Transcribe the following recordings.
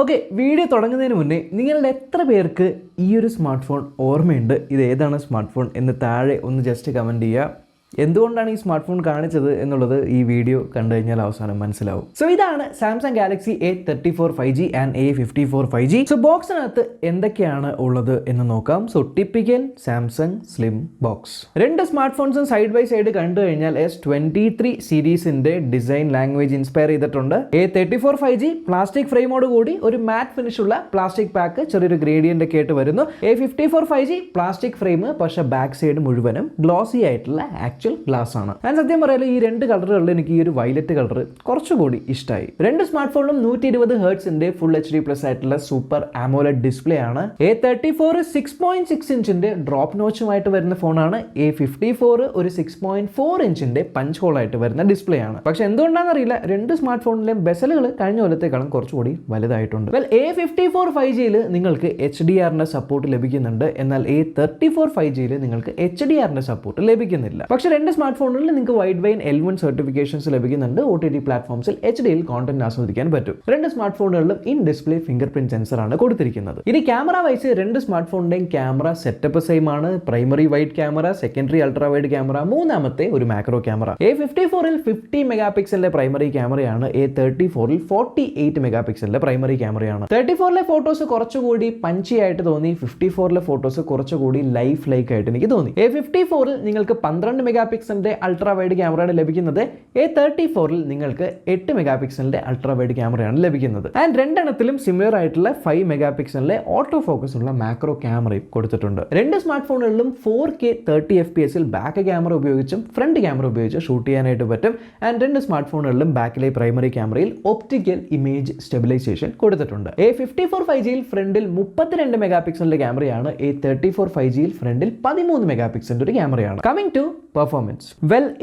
Okay, video തുടങ്ങുന്നതിന് മുന്നേ നിങ്ങളുടെ എത്ര പേർക്ക് ഈ ഒരു സ്മാർട്ട് ഫോൺ ഓർമ്മയുണ്ട്? ഇത് ഏതാണ് സ്മാർട്ട് ഫോൺ എന്ന് താഴെ ഒന്ന് ജസ്റ്റ് കമൻറ്റ് ചെയ്യുക. എന്തുകൊണ്ടാണ് ഈ സ്മാർട്ട് ഫോൺ കാണിച്ചത് എന്നുള്ളത് ഈ വീഡിയോ കണ്ടു കഴിഞ്ഞാൽ അവസാനം മനസ്സിലാവും. സോ ഇതാണ് Samsung Galaxy A34 5G and A54 5G. So ബോക്സിനകത്ത് എന്തൊക്കെയാണ് ഉള്ളത് എന്ന് നോക്കാം. So typical Samsung slim box. രണ്ട് സ്മാർട്ട് ഫോൺസും സൈഡ് ബൈ സൈഡ് കണ്ടു കഴിഞ്ഞാൽ S23 സീരീസിന്റെ ഡിസൈൻ ലാംഗ്വേജ് ഇൻസ്പയർ ചെയ്തിട്ടുണ്ട്. A34 5G പ്ലാസ്റ്റിക് ഫ്രെയിമോട് കൂടി ഒരു മാറ്റ് ഫിനിഷ് ഉള്ള പ്ലാസ്റ്റിക് പാക്ക്, ചെറിയൊരു ഗ്രേഡിയന്റ് ഒക്കെ ആയിട്ട് വരുന്നു. A54 5G പ്ലാസ്റ്റിക് ഫ്രെയിം, പക്ഷെ ബാക്ക് സൈഡ് മുഴുവനും ഗ്ലോസി ആയിട്ടുള്ള ആക്ച്വൽ ഗ്ലാസ് ആണ്. ഞാൻ സത്യം പറയാലോ, ഈ രണ്ട് കളറുകളിൽ എനിക്ക് ഈ ഒരു വയലറ്റ് കളർ കുറച്ചുകൂടി ഇഷ്ടമായി. രണ്ട് സ്മാർട്ട് ഫോണിലും 120 ഹെർട്സിന്റെ ഫുൾ HD പ്ലസ് ആയിട്ടുള്ള സൂപ്പർ AMOLED ഡിസ്പ്ലേ ആണ്. A34 6.6 ഇഞ്ചിന്റെ ഡ്രോപ്പ് നോച്ചുമായിട്ട് വരുന്ന ഫോണാണ്. A54 ഒരു 6.4 ഇഞ്ചിന്റെ പഞ്ച് ഹോൾ ആയിട്ട് വരുന്ന ഡിസ്പ്ലേ ആണ്. പക്ഷെ എന്തുകൊണ്ടാണെന്നറിയില്ല, രണ്ട് സ്മാർട്ട് ഫോണിലെയും ബെസലുകൾ കഴിഞ്ഞ കൊല്ലത്തേക്കാളും കുറച്ചുകൂടി വലുതായിട്ടുണ്ട്. A54 5Gയിൽ നിങ്ങൾക്ക് HDR സപ്പോർട്ട് ലഭിക്കുന്നുണ്ട്, എന്നാൽ A34 5Gയിൽ നിങ്ങൾക്ക് HDR സപ്പോർട്ട് ലഭിക്കുന്നില്ല. പക്ഷെ രണ്ട് സ്മാർട്ട് ഫോണുകളിൽ നിങ്ങൾക്ക് വൈഡ് വൈൻ L1 സർട്ടിഫിക്കേഷൻസ് ലഭിക്കുന്നുണ്ട്. OTT പ്ലാറ്റ്ഫോംസിൽ HDയിൽ കോണ്ടന്റ് ആസ്വദിക്കാൻ പറ്റും. രണ്ട് സ്മാർട്ട് ഫോണുകളിലും in display fingerprint sensor ആണ് കൊടുത്തിരിക്കുന്നത്. ഇനി ക്യാമറ വൈസ് രണ്ട് സ്മാർട്ട് ഫോണിന്റെയും ക്യാമറ സെറ്റപ്പ് സെയിം ആണ്. Primary wide camera, secondary ultra wide camera, മൂന്നാമത്തെ ഒരു മാക്രോ ക്യാമറ. A54ൽ 50 മെഗാ പിക്സലിന്റെ പ്രൈമറി ക്യാമറയാണ്. A34ൽ 48 മെഗാ പിക്സലിന്റെ പ്രൈമറി ക്യാമറയാണ്. 34ലെ ഫോട്ടോസ് കുറച്ചുകൂടി പഞ്ചി ആയിട്ട് തോന്നി. 54ലെ ഫോട്ടോസ് കുറച്ചുകൂടി ലൈഫ് ലൈക്ക് ആയിട്ട് എനിക്ക് തോന്നി. A54ൽ നിങ്ങൾക്ക് 12 മെഗാ പിക്സലിന്റെ അൾട്രാ വൈഡ് ക്യാമറയാണ് ലഭിക്കുന്നത്. A34ൽ നിങ്ങൾക്ക് 8 മെഗാ പിക്സലിന്റെ അൾട്രാ വൈഡ് ക്യാമറയാണ് ലഭിക്കുന്നത്. ആൻഡ് രണ്ടെണ്ണത്തിലും സിമിലർ ആയിട്ടുള്ള 5 മെഗാ പിക്സലിലെ ഓട്ടോ ഫോക്കസ് ഉള്ള മാക്രോ ക്യാമറയും കൊടുത്തിട്ടുണ്ട്. രണ്ട് സ്മാർട്ട് ഫോണുകളിലും 4K 30 FPS ബാക്ക് ക്യാമറ ഉപയോഗിച്ചും ഫ്രണ്ട് ക്യാമറ ഉപയോഗിച്ച് ഷൂട്ട് ചെയ്യാനായിട്ട് പറ്റും. ആൻഡ് രണ്ട് സ്മാർട്ട് ഫോണുകളിലും ബാക്കിലെ പ്രൈമറി ക്യാമറയിൽ ഒപ്റ്റിക്കൽ ഇമേജ് സ്റ്റെബിലൈസേഷൻ കൊടുത്തിട്ടുണ്ട്. A54 5Gയിൽ ഫ്രണ്ടിൽ 32 മെഗാ പിക്സലിന്റെ ക്യാമറയാണ്. A34 5Gയിൽ ഫ്രണ്ടിൽ 13 മെഗാ പിക്സലിന്റെ ഒരു ക്യാമറയാണ്. Coming to performance.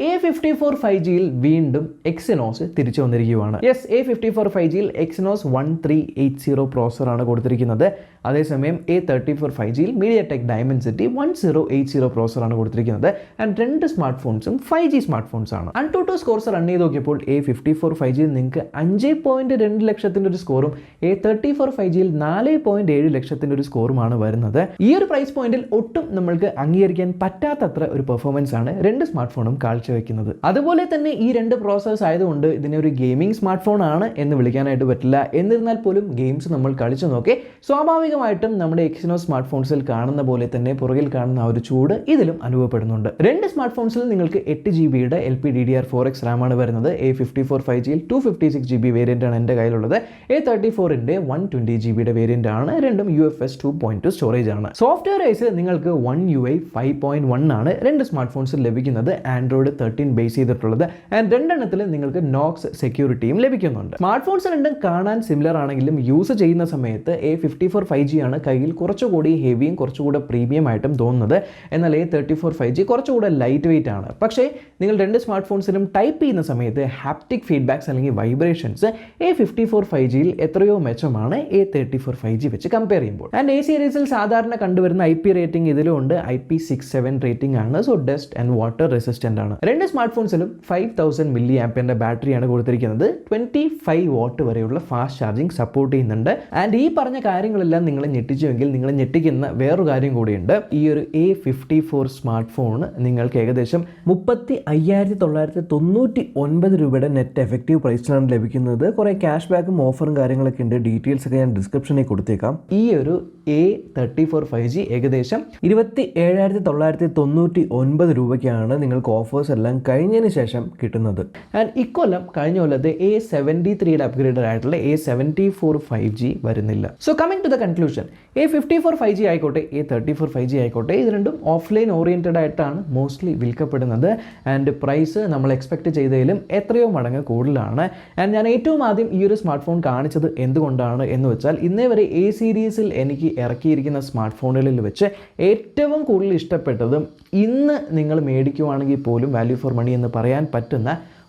A54 5Gയിൽ വീണ്ടും എക്സിനോസ് തിരിച്ചു വന്നിരിക്കുകയാണ്. യെസ്, A54 5Gയിൽ എക്സിനോസ് 1380 പ്രോസറാണ് കൊടുത്തിരിക്കുന്നത്. അതേസമയം A34 5Gയിൽ MediaTek Dimensity 1080 പ്രോസറാണ് കൊടുത്തിരിക്കുന്നത്. ആൻഡ് രണ്ട് സ്മാർട്ട് ഫോൺസും 5G സ്മാർട്ട് ഫോൺസ് ആണ്. AnTuTu സ്കോർസ് റൺ ചെയ്ത് നോക്കിയപ്പോൾ A54 5Gയിൽ നിങ്ങൾക്ക് 5.2 ലക്ഷത്തിന്റെ ഒരു സ്കോറും A34 5Gയിൽ 4.7 ലക്ഷത്തിന്റെ ഒരു സ്കോറുമാണ് വരുന്നത്. ഈ ഒരു പ്രൈസ് പോയിന്റിൽ ഒട്ടും നമ്മൾക്ക് അംഗീകരിക്കാൻ പറ്റാത്തത്ര ഒരു പെർഫോമൻസ് ആണ് രണ്ട് സ്മാർട്ട് ഫോണും കാഴ്ചവെക്കുന്നത്. അതുപോലെ തന്നെ ഈ രണ്ട് പ്രോസസ്സേഴ്സ് ആയതുകൊണ്ട് ഇതിനെ ഒരു ഗെയിമിംഗ് സ്മാർട്ട് ഫോൺ ആണ് എന്ന് വിളിക്കാനായിട്ട് പറ്റില്ല. എന്നിരുന്നാൽ പോലും ഗെയിംസ് നമ്മൾ കളിച്ചു നോക്കി സ്വാഭാവികമായിട്ടും നമ്മുടെ എക്സിനോസ് സ്മാർട്ട് ഫോൺസിൽ കാണുന്ന പോലെ തന്നെ പുറകിൽ കാണുന്ന ആ ഒരു ചൂട് ഇതിലും അനുഭവപ്പെടുന്നുണ്ട്. രണ്ട് സ്മാർട്ട് ഫോൺസിൽ നിങ്ങൾക്ക് 8GB LPDDR4X RAM ആണ് വരുന്നത്. A54 5Gയിൽ 256GB വേരിയന്റ് ആണ് എൻ്റെ കയ്യിലുള്ളത്. A34ന്റെ 120GB വേരിയന്റ് ആണ്. രണ്ടും UFS 2.2 സ്റ്റോറേജ് ആണ്. സോഫ്റ്റ്വെയർ വൈസ് നിങ്ങൾക്ക് One UI 5.1 ആണ് രണ്ട് സ്മാർട്ട് ഫോൺസിൽ ലഭിക്കുന്നത്. Android 13 ബേസ് ചെയ്തിട്ടുള്ളത്. ആൻഡ് രണ്ടെണ്ണത്തിൽ നിങ്ങൾക്ക് നോക്സ് സെക്യൂരിറ്റിയും ലഭിക്കുന്നുണ്ട്. സ്മാർട്ട് ഫോൺസ് രണ്ടും കാണാൻ സിമിലർ ആണെങ്കിലും യൂസ് ചെയ്യുന്ന സമയത്ത് A54 5G ആണ് കയ്യിൽ കുറച്ചുകൂടി ഹെവിയും കുറച്ചുകൂടെ പ്രീമിയം ആയിട്ടും തോന്നുന്നത്. എന്നാൽ A34 5G കുറച്ചുകൂടെ ലൈറ്റ് വെയിറ്റ് ആണ്. പക്ഷേ നിങ്ങൾ രണ്ട് സ്മാർട്ട് ഫോൺസിലും ടൈപ്പ് ചെയ്യുന്ന സമയത്ത് ഹാപ്റ്റിക് ഫീഡ്ബാക്സ് അല്ലെങ്കിൽ വൈബ്രേഷൻസ് A54 5Gയിൽ എത്രയോ മെച്ചമാണ് A34 5G വെച്ച് കമ്പയർ ചെയ്യുമ്പോൾ. ആൻഡ് A സീരീസിൽ സാധാരണ കണ്ടുവരുന്ന IP റേറ്റിംഗ് ഇതിലും ഉണ്ട്. IP67 റേറ്റിംഗ് ആണ്. So dust and water resistant ആണ്. രണ്ട് സ്മാർട്ട് ഫോൺസിലും 5000 mAh ബാറ്ററിയാണ് കൊടുത്തിരിക്കുന്നത്. 25 വാട്ട് വരെയുള്ള ഫാസ്റ്റ് ചാർജിങ് സപ്പോർട്ട് ചെയ്യുന്നുണ്ട്. ആൻഡ് ഈ പറഞ്ഞ കാര്യങ്ങളെല്ലാം നിങ്ങളെ ഞെട്ടിച്ചുവെങ്കിൽ നിങ്ങളെ ഞെട്ടിക്കുന്ന വേറൊരു കാര്യം കൂടിയുണ്ട്. ഈ ഒരു A54 സ്മാർട്ട് ഫോൺ നിങ്ങൾക്ക് ഏകദേശം 35,999 രൂപയുടെ നെറ്റ് എഫക്റ്റീവ് പ്രൈസിലാണ് ലഭിക്കുന്നത്. കുറെ ക്യാഷ് ബാക്കും ഓഫറും കാര്യങ്ങളൊക്കെ ഉണ്ട്. ഡീറ്റെയിൽസ് ഒക്കെ ഞാൻ ഡിസ്ക്രിപ്ഷനിൽ കൊടുത്തേക്കാം. ഈ ഒരു A34 5G ഏകദേശം 27,999 രൂപയ്ക്കാണ് നിങ്ങൾക്ക് ഓഫേഴ്സ് എല്ലാം കഴിഞ്ഞതിന് ശേഷം കിട്ടുന്നത്. ആൻഡ് ഇക്കൊല്ലം കഴിഞ്ഞ കൊല്ലത്തെ A73യുടെ അപ്ഗ്രേഡഡ് ആയിട്ടുള്ള A74 5G വരുന്നില്ല. So coming to the conclusion, A54 5G ആയിക്കോട്ടെ A34 5G ആയിക്കോട്ടെ, ഇത് രണ്ടും ഓഫ്ലൈൻ ഓറിയന്റഡ് ആയിട്ടാണ് മോസ്റ്റ്ലി വിൽക്കപ്പെടുന്നത്. ആൻഡ് പ്രൈസ് നമ്മൾ എക്സ്പെക്ട് ചെയ്തതിലും എത്രയോ മടങ്ങ് കൂടുതലാണ്. ആൻഡ് ഞാൻ ഏറ്റവും ആദ്യം ഈ ഒരു സ്മാർട്ട് ഫോൺ കാണിച്ചത് എന്തുകൊണ്ടാണ് എന്ന് വെച്ചാൽ, ഇന്നേ വരെ A സീരീസിൽ എനിക്ക് ഇറക്കിയിരിക്കുന്ന സ്മാർട്ട് ഫോണുകളിൽ വെച്ച് ഏറ്റവും കൂടുതൽ ഇഷ്ടപ്പെട്ടതും ഇന്ന് നിങ്ങൾ മേടിക്കുവാണെങ്കിൽ പോലും വാല്യൂ ഫോർ മണി എന്ന് പറയാൻ പറ്റുന്ന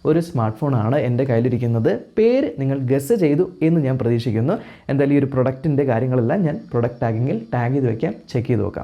ഒരു സ്മാർട്ട് ഫോണാണ് എൻ്റെ കയ്യിലിരിക്കുന്നത്. പേര് നിങ്ങൾ ഗസ് ചെയ്തു എന്ന് ഞാൻ പ്രതീക്ഷിക്കുന്നു. എന്തായാലും ഈ ഒരു പ്രൊഡക്റ്റിൻ്റെ കാര്യങ്ങളെല്ലാം ഞാൻ പ്രൊഡക്റ്റ് ടാഗിങ്ങിൽ ടാഗ് ചെയ്ത് വയ്ക്കാം. ചെക്ക് ചെയ്ത് നോക്കാം.